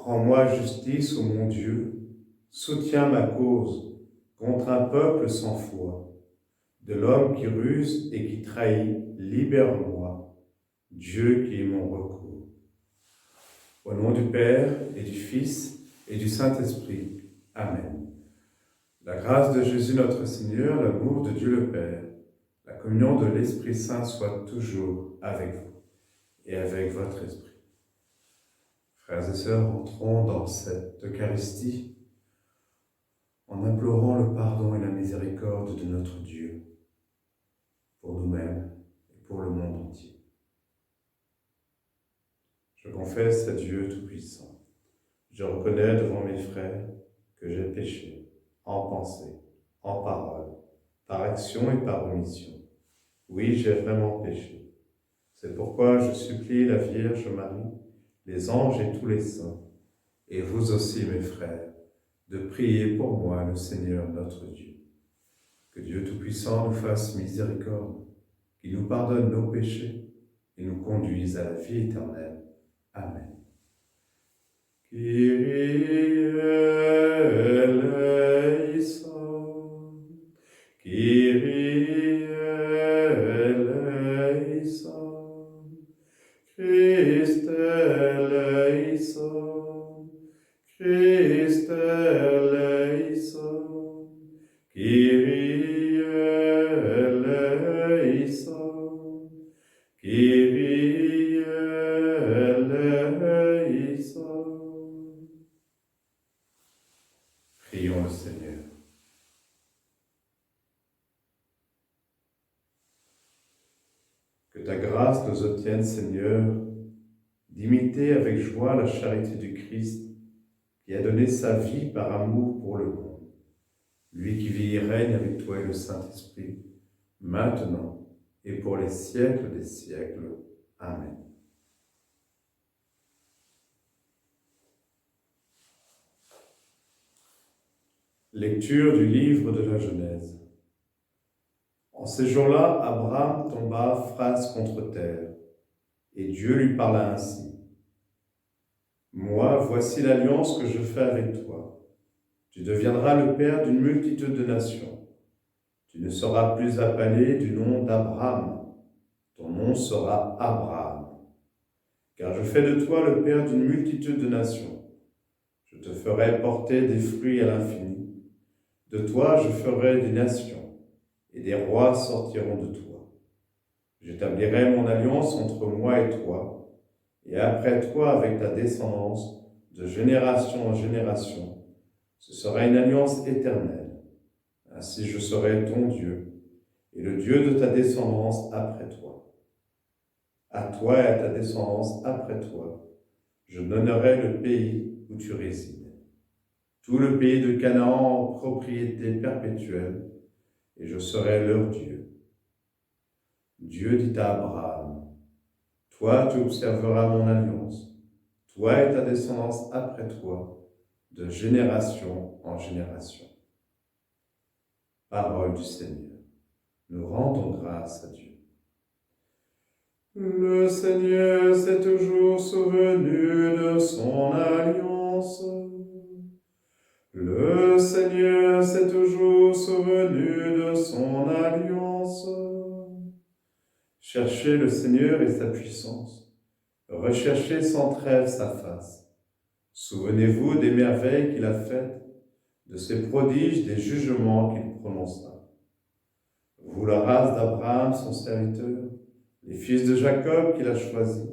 Rends-moi justice, ô mon Dieu, soutiens ma cause contre un peuple sans foi. De l'homme qui ruse et qui trahit, libère-moi, Dieu qui est mon recours. Au nom du Père et du Fils et du Saint-Esprit. Amen. La grâce de Jésus notre Seigneur, l'amour de Dieu le Père, la communion de l'Esprit Saint soit toujours avec vous et avec votre esprit. Frères et sœurs, entrons dans cette Eucharistie en implorant le pardon et la miséricorde de notre Dieu pour nous-mêmes et pour le monde entier. Je confesse à Dieu Tout-Puissant. Je reconnais devant mes frères que j'ai péché en pensée, en parole, par action et par omission. Oui, j'ai vraiment péché. C'est pourquoi je supplie la Vierge Marie, les anges et tous les saints, et vous aussi, mes frères, de prier pour moi, le Seigneur notre Dieu. Que Dieu Tout-Puissant nous fasse miséricorde, qu'il nous pardonne nos péchés et nous conduise à la vie éternelle. Amen. Kyrie eleison, Kyrie eleison, Christe eleison, Christe eleison, Kyrie eleison, Kyrie eleison. Prions le Seigneur. Que ta grâce nous obtienne, Seigneur, d'imiter avec joie la charité du Christ qui a donné sa vie par amour pour le monde. Lui qui vit et règne avec toi et le Saint-Esprit, maintenant et pour les siècles des siècles. Amen. Lecture du livre de la Genèse. En ces jours-là, Abraham tomba face contre terre, et Dieu lui parla ainsi. « Moi, voici l'alliance que je fais avec toi. Tu deviendras le père d'une multitude de nations. Tu ne seras plus appelé du nom d'Abraham. Ton nom sera Abraham. Car je fais de toi le père d'une multitude de nations. Je te ferai porter des fruits à l'infini. De toi je ferai des nations, et des rois sortiront de toi. J'établirai mon alliance entre moi et toi, et après toi avec ta descendance, de génération en génération. Ce sera une alliance éternelle. Ainsi je serai ton Dieu, et le Dieu de ta descendance après toi. À toi et à ta descendance après toi, je donnerai le pays où tu résides. Tout le pays de Canaan en propriété perpétuelle, et je serai leur Dieu. Dieu dit à Abraham, « Toi, tu observeras mon alliance, toi et ta descendance après toi, de génération en génération. » Parole du Seigneur. Nous rendons grâce à Dieu. Le Seigneur s'est toujours souvenu de son alliance. Le Seigneur s'est toujours souvenu de son alliance. Cherchez le Seigneur et sa puissance. Recherchez sans trêve sa face. Souvenez-vous des merveilles qu'il a faites, de ses prodiges, des jugements qu'il prononça. Vous, la race d'Abraham, son serviteur, les fils de Jacob qu'il a choisis,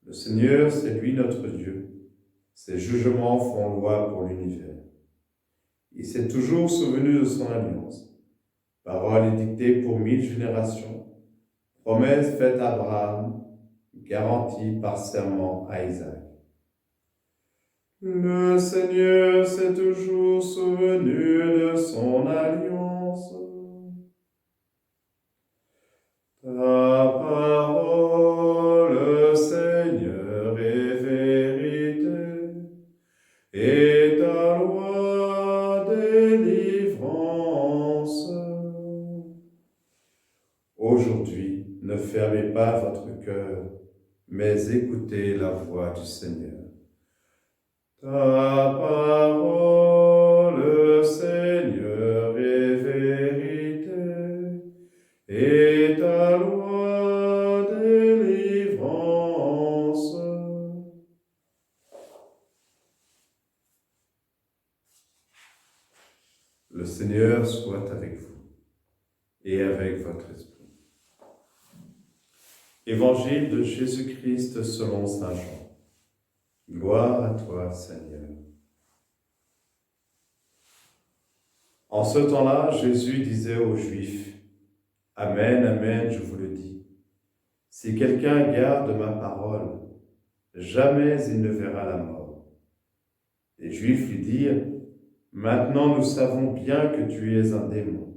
le Seigneur, c'est lui notre Dieu. Ses jugements font loi pour l'univers. Il s'est toujours souvenu de son alliance. Parole édictée pour 1000 générations, promesse faite à Abraham, garantie par serment à Isaac. Le Seigneur s'est toujours souvenu de son alliance. Ta parole, Seigneur, est vérité, et ta loi délivrance. Aujourd'hui, ne fermez pas votre cœur, mais écoutez la voix du Seigneur. Ta parole, Seigneur, est vérité, et ta loi délivrance. Le Seigneur soit avec vous et avec votre esprit. Évangile de Jésus-Christ selon saint Jean. Gloire à toi, Seigneur. En ce temps-là, Jésus disait aux Juifs, « Amen, amen, je vous le dis, si quelqu'un garde ma parole, jamais il ne verra la mort. » Les Juifs lui dirent, « Maintenant nous savons bien que tu es un démon.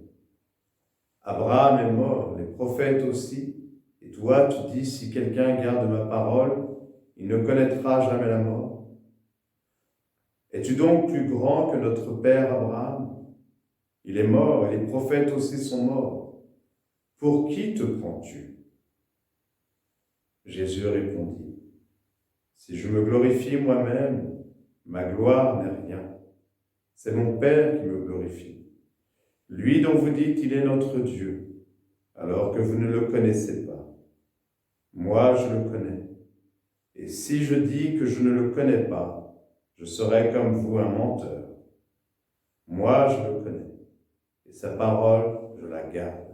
Abraham est mort, les prophètes aussi, et toi tu dis, si quelqu'un garde ma parole, il ne connaîtra jamais la mort. Es-tu donc plus grand que notre père Abraham? Il est mort, et les prophètes aussi sont morts. Pour qui te prends-tu? » Jésus répondit, « Si je me glorifie moi-même, ma gloire n'est rien. C'est mon Père qui me glorifie. Lui dont vous dites il est notre Dieu, alors que vous ne le connaissez pas. Moi, je le connais. Et si je dis que je ne le connais pas, je serai comme vous un menteur. Moi, je le connais, et sa parole, je la garde.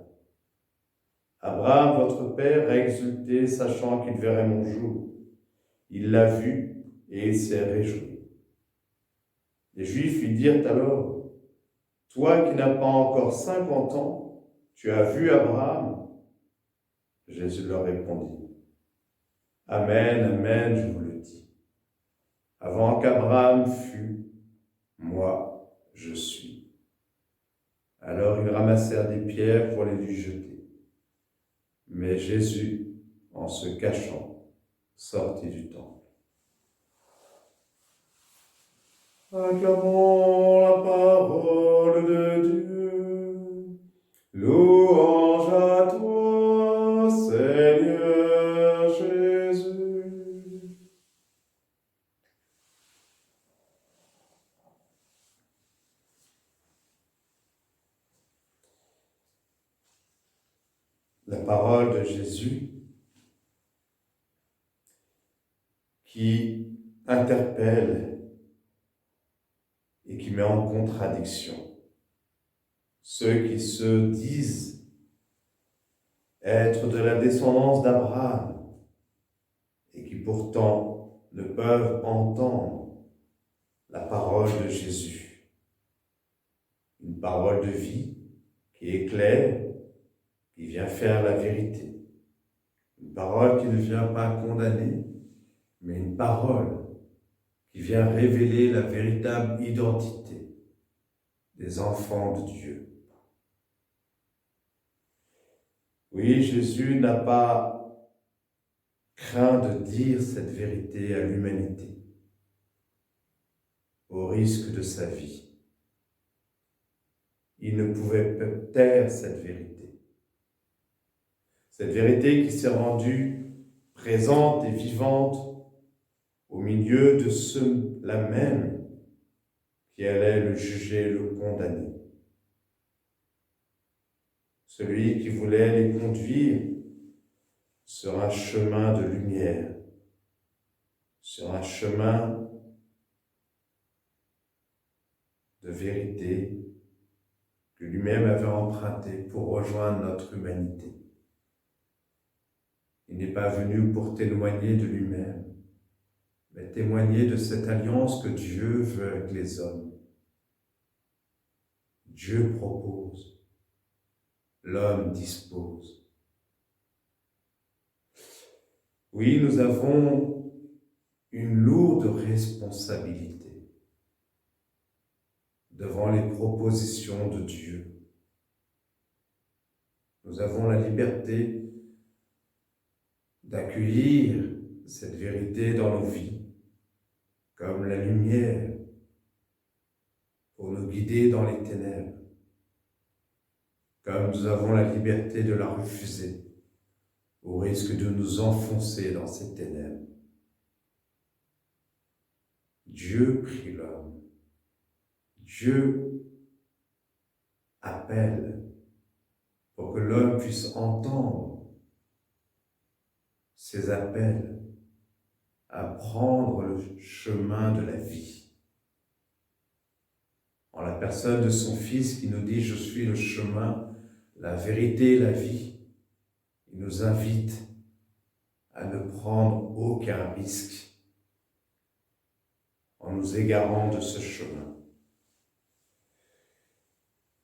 Abraham, votre père, a exulté, sachant qu'il verrait mon jour. Il l'a vu, et il s'est réjoui. » Les Juifs lui dirent alors, « Toi qui n'as pas encore 50 ans, tu as vu Abraham ?» Jésus leur répondit, « Amen, amen, je vous le dis. Avant qu'Abraham fût, moi, je suis. » Alors ils ramassèrent des pierres pour les lui jeter. Mais Jésus, en se cachant, sortit du temple. Acclamons la parole de Dieu. Louange à toi, Seigneur Jésus. La parole de Jésus qui interpelle et qui met en contradiction ceux qui se disent être de la descendance d'Abraham et qui pourtant ne peuvent entendre la parole de Jésus. Une parole de vie qui éclaire, qui vient faire la vérité. Une parole qui ne vient pas condamner, mais une parole qui vient révéler la véritable identité des enfants de Dieu. Oui, Jésus n'a pas craint de dire cette vérité à l'humanité, au risque de sa vie. Il ne pouvait taire cette vérité. Cette vérité qui s'est rendue présente et vivante au milieu de ceux-là même qui allaient le juger, le condamner. Celui qui voulait les conduire sur un chemin de lumière, sur un chemin de vérité que lui-même avait emprunté pour rejoindre notre humanité. Il n'est pas venu pour témoigner de lui-même, mais témoigner de cette alliance que Dieu veut avec les hommes. Dieu propose, l'homme dispose. Oui, nous avons une lourde responsabilité devant les propositions de Dieu. Nous avons la liberté d'accueillir cette vérité dans nos vies, comme la lumière, pour nous guider dans les ténèbres, comme nous avons la liberté de la refuser, au risque de nous enfoncer dans ces ténèbres. Dieu prie l'homme. Dieu appelle pour que l'homme puisse entendre ses appels à prendre le chemin de la vie. En la personne de son Fils qui nous dit « Je suis le chemin, la vérité et la vie », il nous invite à ne prendre aucun risque en nous égarant de ce chemin.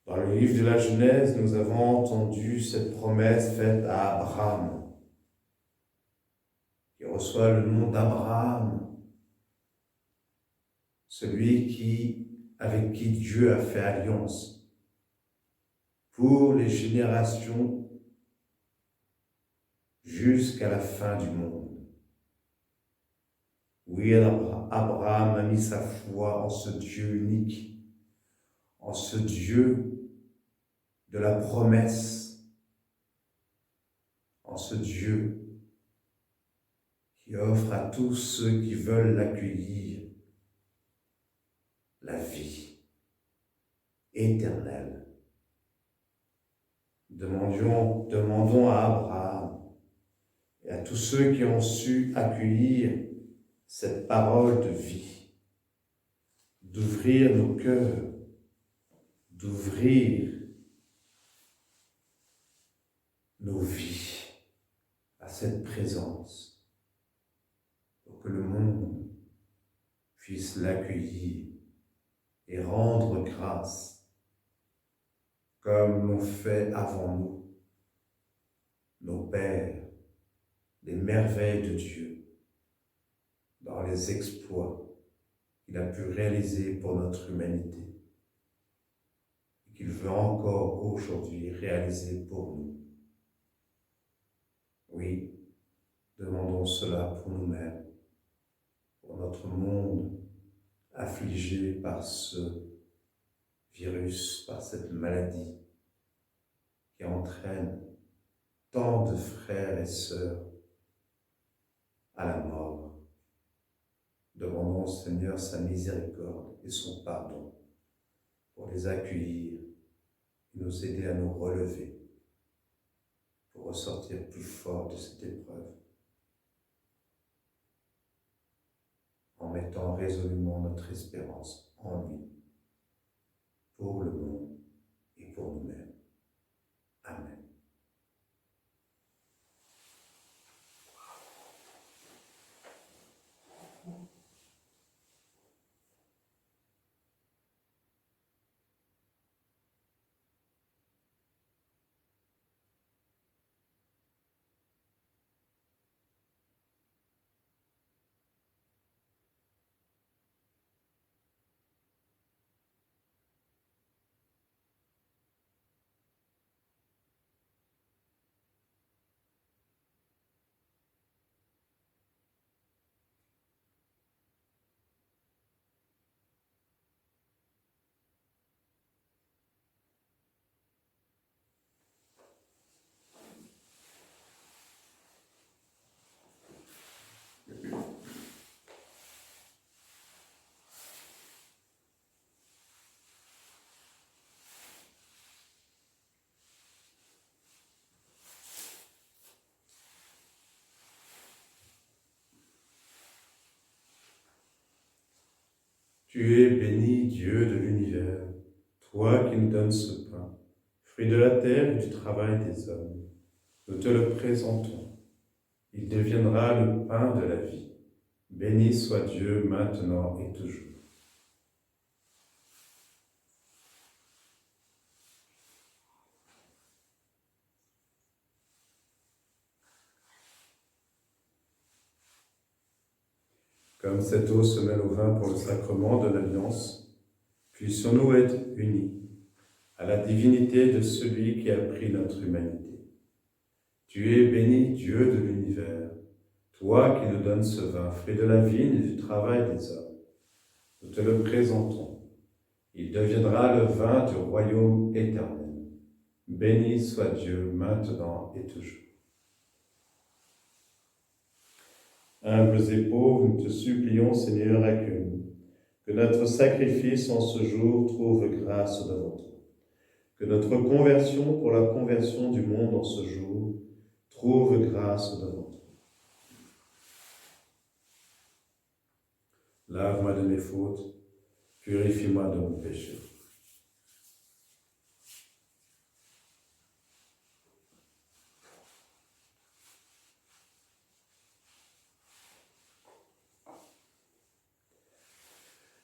Dans le livre de la Genèse, nous avons entendu cette promesse faite à Abraham, qui reçoit le nom d'Abraham, celui avec qui Dieu a fait alliance pour les générations jusqu'à la fin du monde. Oui, Abraham a mis sa foi en ce Dieu unique, en ce Dieu de la promesse, en ce Dieu qui offre à tous ceux qui veulent l'accueillir la vie éternelle. Demandons à Abraham et à tous ceux qui ont su accueillir cette parole de vie, d'ouvrir nos cœurs, d'ouvrir nos vies à cette présence, pour que le monde puisse l'accueillir et rendre grâce, comme l'ont fait avant nous nos pères, les merveilles de Dieu, dans les exploits qu'il a pu réaliser pour notre humanité et qu'il veut encore aujourd'hui réaliser pour nous. Oui, demandons cela pour nous-mêmes, pour notre monde affligé par ce virus, par cette maladie qui entraîne tant de frères et sœurs à la mort. Demandons au Seigneur sa miséricorde et son pardon pour les accueillir et nous aider à nous relever pour ressortir plus fort de cette épreuve en mettant résolument notre espérance en lui, pour le monde et pour nous-mêmes. Amen. Tu es béni, Dieu de l'univers, toi qui nous donnes ce pain, fruit de la terre et du travail des hommes. Nous te le présentons. Il deviendra le pain de la vie. Béni soit Dieu maintenant et toujours. Comme cette eau se mêle au vin pour le sacrement de l'Alliance, puissions-nous être unis à la divinité de celui qui a pris notre humanité. Tu es béni, Dieu de l'univers, toi qui nous donnes ce vin, fruit de la vigne et du travail des hommes. Nous te le présentons. Il deviendra le vin du royaume éternel. Béni soit Dieu maintenant et toujours. Humbles et pauvres, nous te supplions, Seigneur, accueille-nous. Que notre sacrifice en ce jour trouve grâce devant toi. Que notre conversion pour la conversion du monde en ce jour trouve grâce devant toi. Lave-moi de mes fautes, purifie-moi de mon péché.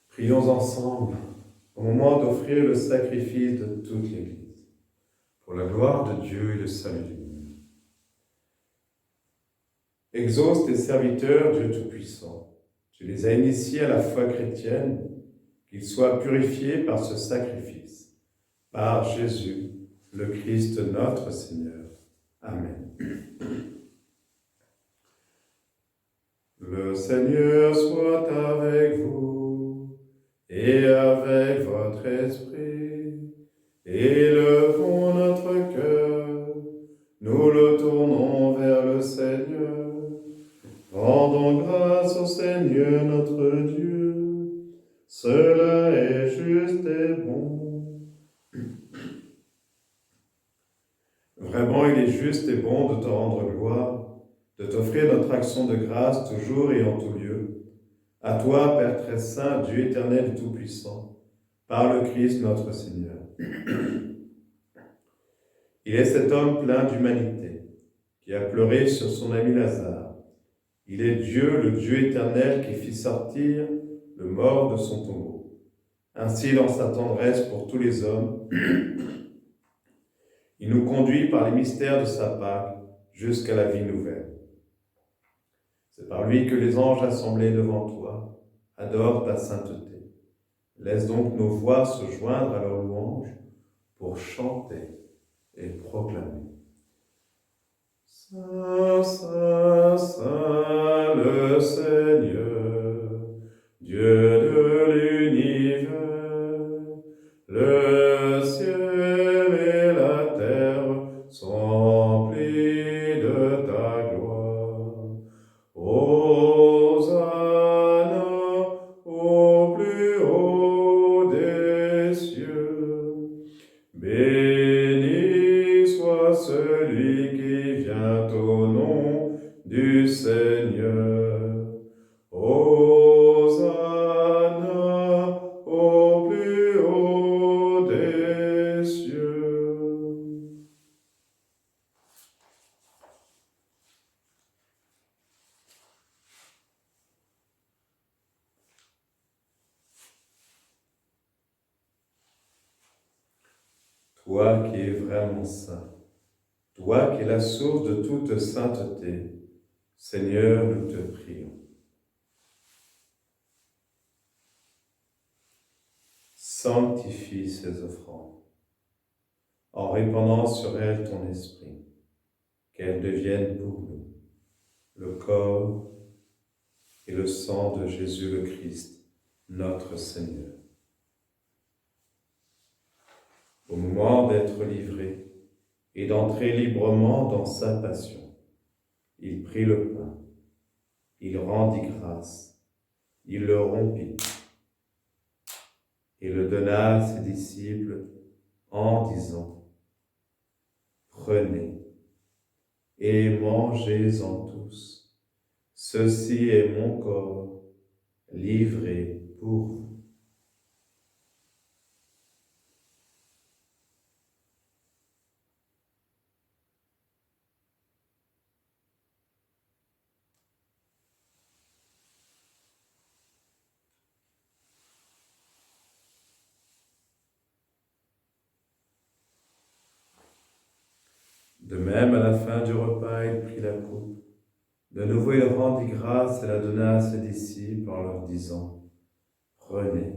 Prions ensemble au moment d'offrir le sacrifice de toute l'Église, pour la gloire de Dieu et le salut du monde. Exauce tes serviteurs, Dieu Tout-Puissant. Tu les as initiés à la foi chrétienne, qu'ils soient purifiés par ce sacrifice, par Jésus, le Christ notre Seigneur. Amen. Le Seigneur soit avec vous et avec votre esprit. Élevons notre cœur, nous le tournons vers le Seigneur. Rendons grâce au Seigneur notre Dieu, cela est juste et bon. Vraiment, il est juste et bon de te rendre gloire, de t'offrir notre action de grâce toujours et en tout lieu. À toi, Père très saint, Dieu éternel et tout-puissant, par le Christ notre Seigneur. Il est cet homme plein d'humanité, qui a pleuré sur son ami Lazare. Il est Dieu, le Dieu éternel, qui fit sortir le mort de son tombeau. Ainsi, dans sa tendresse pour tous les hommes, il nous conduit par les mystères de sa Pâque jusqu'à la vie nouvelle. C'est par lui que les anges assemblés devant toi adorent ta sainteté. Laisse donc nos voix se joindre à leur louange pour chanter et proclamer. Saint, Saint, Saint, le Seigneur, Dieu de l'univers, le ciel et la terre sont remplis de ta gloire. Hosanna au plus haut des cieux. Béni soit celui qui vient au nom du Seigneur. Hosanna au plus haut des cieux. Toi qui es vraiment saint, toi qui es la source de toute sainteté, Seigneur, nous te prions. Sanctifie ces offrandes, en répandant sur elles ton esprit, qu'elles deviennent pour nous le corps et le sang de Jésus le Christ, notre Seigneur. Au moment d'être livré et d'entrer librement dans sa passion, il prit le pain, il rendit grâce, il le rompit et le donna à ses disciples en disant : « Prenez et mangez-en tous, ceci est mon corps livré pour vous. » De même, à la fin du repas, il prit la coupe. De nouveau, il rendit grâce et la donna à ses disciples en leur disant : « Prenez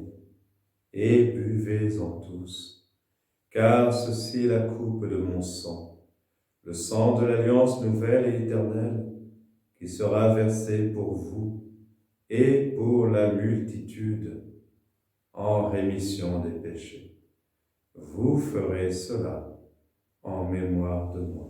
et buvez-en tous, car ceci est la coupe de mon sang, le sang de l'alliance nouvelle et éternelle, qui sera versé pour vous et pour la multitude en rémission des péchés. Vous ferez cela en mémoire de moi. »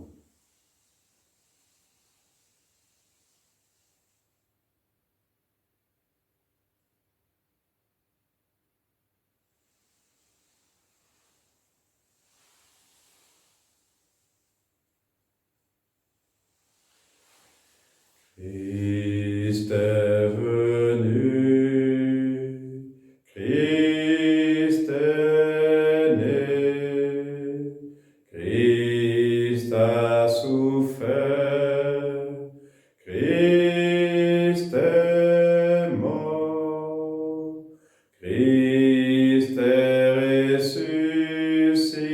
Christ est venu, Christ est né, Christ a souffert, Christ est mort, Christ est ressuscité,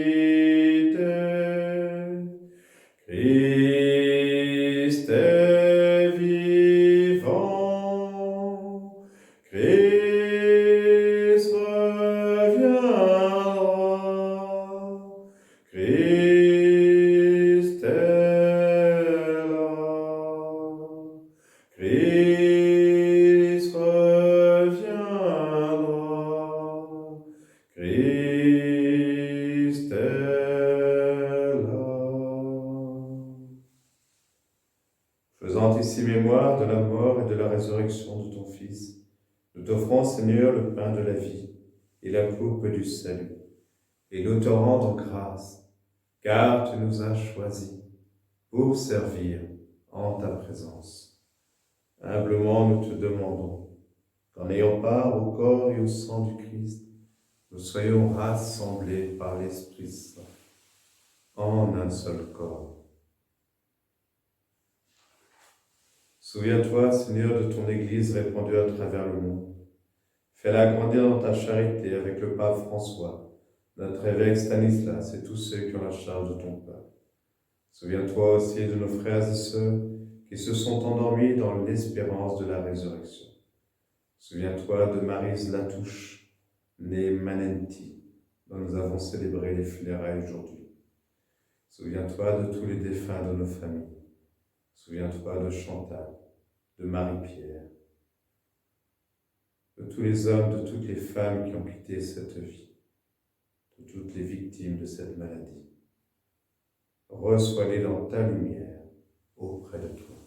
Christ est vivant, Christ reviendra, Christ est là, Christ reviendra, Christ est là. Faisant ici mémoire de la mort et de la résurrection de ton Fils, nous t'offrons, Seigneur, le pain de la vie et la coupe du salut, et nous te rendons grâce, car tu nous as choisis pour servir en ta présence. Humblement, nous te demandons qu'en ayant part au corps et au sang du Christ, nous soyons rassemblés par l'Esprit Saint en un seul corps. Souviens-toi, Seigneur, de ton Église répandue à travers le monde. Fais-la grandir dans ta charité avec le pape François, notre évêque Stanislas et tous ceux qui ont la charge de ton peuple. Souviens-toi aussi de nos frères et sœurs qui se sont endormis dans l'espérance de la résurrection. Souviens-toi de Maryse Latouche, née Manenti, dont nous avons célébré les funérailles aujourd'hui. Souviens-toi de tous les défunts de nos familles. Souviens-toi de Chantal, de Marie-Pierre, de tous les hommes, de toutes les femmes qui ont quitté cette vie, de toutes les victimes de cette maladie. Reçois-les dans ta lumière auprès de toi.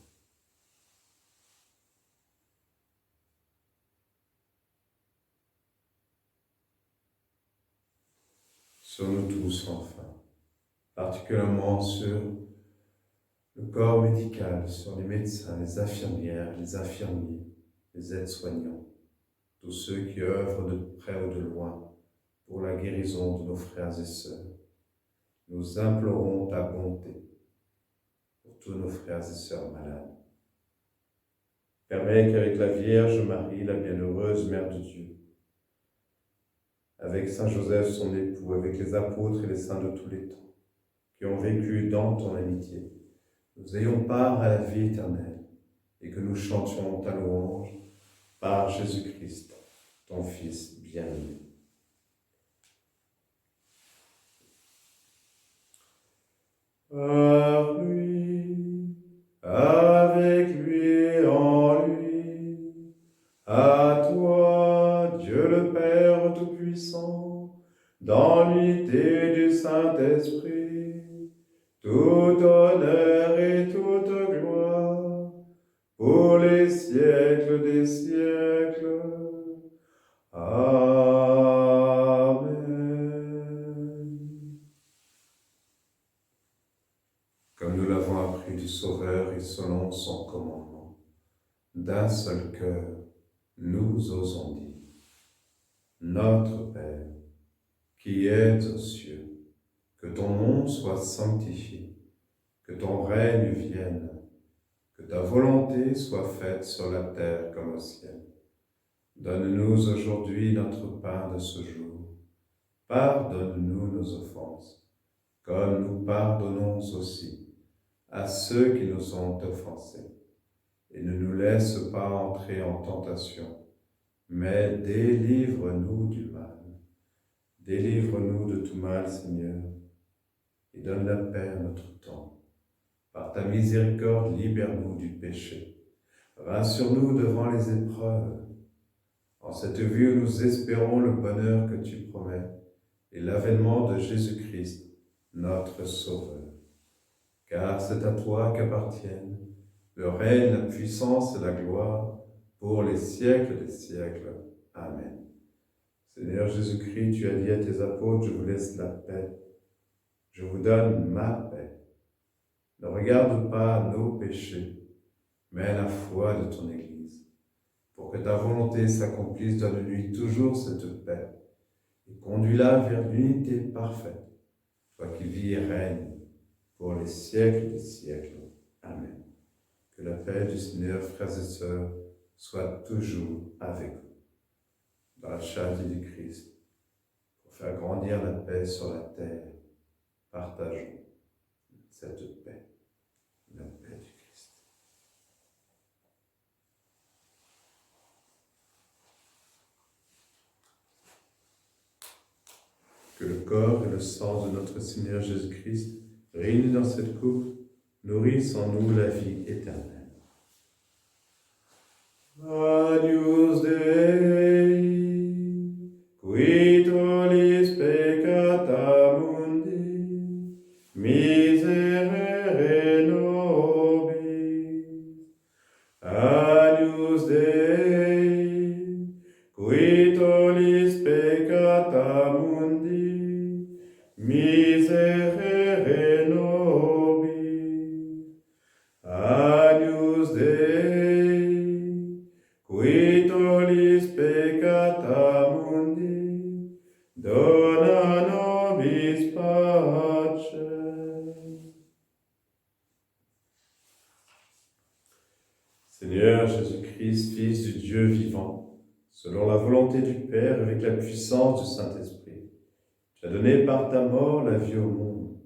Sur nous tous, enfin, particulièrement sur le corps médical, sur les médecins, les infirmières, les infirmiers, les aides-soignants, tous ceux qui œuvrent de près ou de loin pour la guérison de nos frères et sœurs. Nous implorons ta bonté pour tous nos frères et sœurs malades. Permets qu'avec la Vierge Marie, la bienheureuse Mère de Dieu, avec Saint Joseph son époux, avec les apôtres et les saints de tous les temps, qui ont vécu dans ton amitié, nous ayons part à la vie éternelle et que nous chantions ta louange par Jésus-Christ, ton Fils bien-aimé. Par lui, avec lui et en lui, à toi, Dieu le Père Tout-Puissant, dans l'unité du Saint-Esprit, tout honneur et toute gloire, pour les siècles des siècles. Amen. Comme nous l'avons appris du Sauveur et selon son commandement, d'un seul cœur, nous osons dire: Notre Père, qui es aux cieux, que ton nom soit sanctifié, que ton règne vienne, que ta volonté soit faite sur la terre comme au ciel. Donne-nous aujourd'hui notre pain de ce jour. Pardonne-nous nos offenses, comme nous pardonnons aussi à ceux qui nous ont offensés. Et ne nous laisse pas entrer en tentation, mais délivre-nous du mal. Délivre-nous de tout mal, Seigneur, et donne la paix à notre temps. Par ta miséricorde, libère-nous du péché. Rassure-nous devant les épreuves. En cette vie où nous espérons le bonheur que tu promets et l'avènement de Jésus-Christ, notre Sauveur. Car c'est à toi qu'appartiennent le règne, la puissance et la gloire pour les siècles des siècles. Amen. Seigneur Jésus-Christ, tu as dit à tes apôtres: je vous laisse la paix, je vous donne ma paix. Ne regarde pas nos péchés, mais à la foi de ton Église, pour que ta volonté s'accomplisse, donne-lui toujours cette paix, et conduis-la vers l'unité parfaite, toi qui vis et règnes pour les siècles des siècles. Amen. Que la paix du Seigneur, frères et sœurs, soit toujours avec vous. Dans la charité du Christ, pour faire grandir la paix sur la terre, partageons cette paix, la paix du Christ. Que le corps et le sang de notre Seigneur Jésus-Christ, réunis dans cette coupe, nourrissent en nous la vie éternelle. Agnus Dei, qui tollis peccata mundi, miserere nobis. Agnus Dei, qui tollis peccata mundi, miserere nobis. Agnus Dei, qui tollis peccata mundi, dona nobis pace. Seigneur Jésus-Christ, Fils du Dieu vivant, selon la volonté du Père, avec la puissance du Saint-Esprit, tu as donné par ta mort la vie au monde.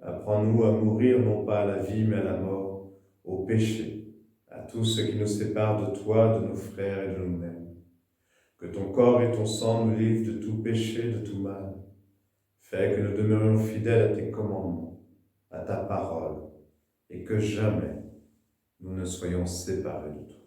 Apprends-nous à mourir non pas à la vie, mais à la mort, au péché, à tout ce qui nous sépare de toi, de nos frères et de nous-mêmes. Que ton corps et ton sang nous livrent de tout péché, de tout mal. Fais que nous demeurions fidèles à tes commandements, à ta parole, et que jamais nous ne soyons séparés de toi.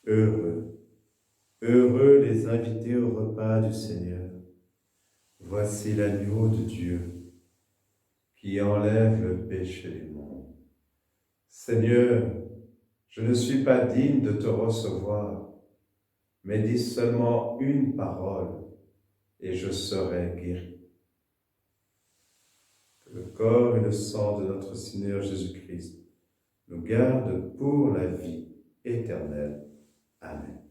Heureux, heureux les invités au repas du Seigneur. Voici l'agneau de Dieu qui enlève le péché du monde. Seigneur, je ne suis pas digne de te recevoir, mais dis seulement une parole et je serai guéri. Que le corps et le sang de notre Seigneur Jésus-Christ nous gardent pour la vie éternelle. Amen.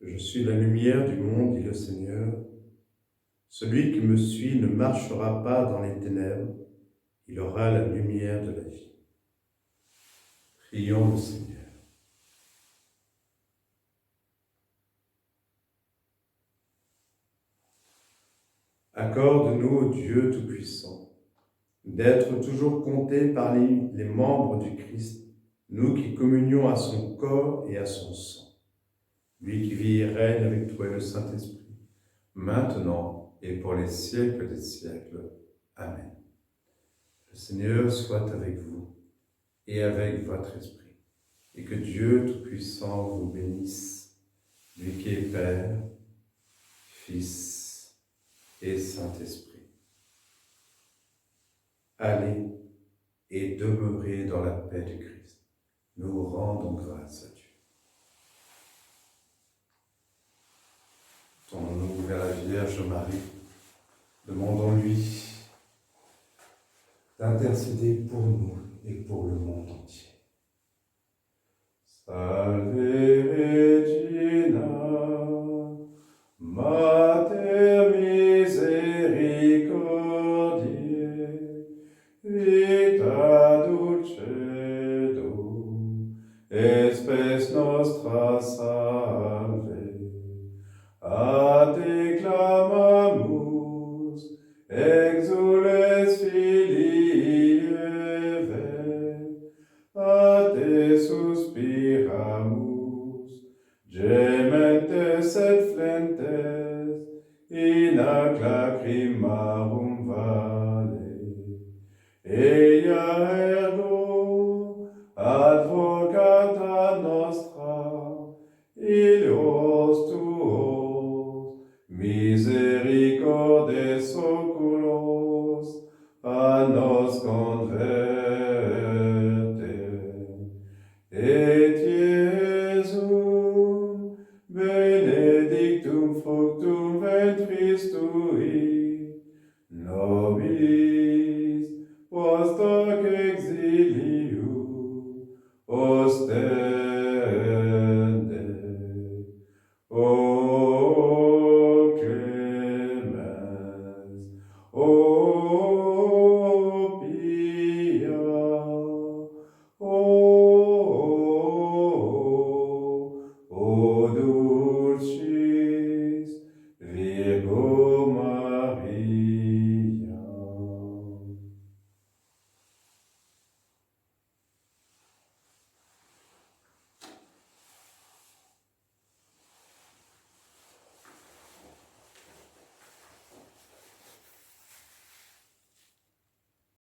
Je suis la lumière du monde, dit le Seigneur. Celui qui me suit ne marchera pas dans les ténèbres, il aura la lumière de la vie. Prions le Seigneur. Accorde-nous, Dieu Tout-Puissant, d'être toujours comptés parmi les membres du Christ, nous qui communions à son corps et à son sang. Lui qui vit et règne avec toi et le Saint-Esprit, maintenant et pour les siècles des siècles. Amen. Le Seigneur soit avec vous et avec votre esprit, et que Dieu Tout-Puissant vous bénisse, lui qui est Père, Fils et Saint-Esprit. Allez et demeurez dans la paix du Christ. Nous rendons grâce à Dieu. Tournons-nous vers la Vierge Marie, demandons-lui d'intercéder pour nous et pour le monde entier. Salve Regina, Mater misericordiae, vita dulcedo, espes nostra salve. A te clamamus, exules Filii Eve, a te suspiramus, gementes et flentes, in ac lacrimarum vale. Eia ergo, advocata nostra, ilios tuos, misericordes oculos, a nos converte. Et Iesum, benedictum fructum ventris tui, nobis post hoc exilium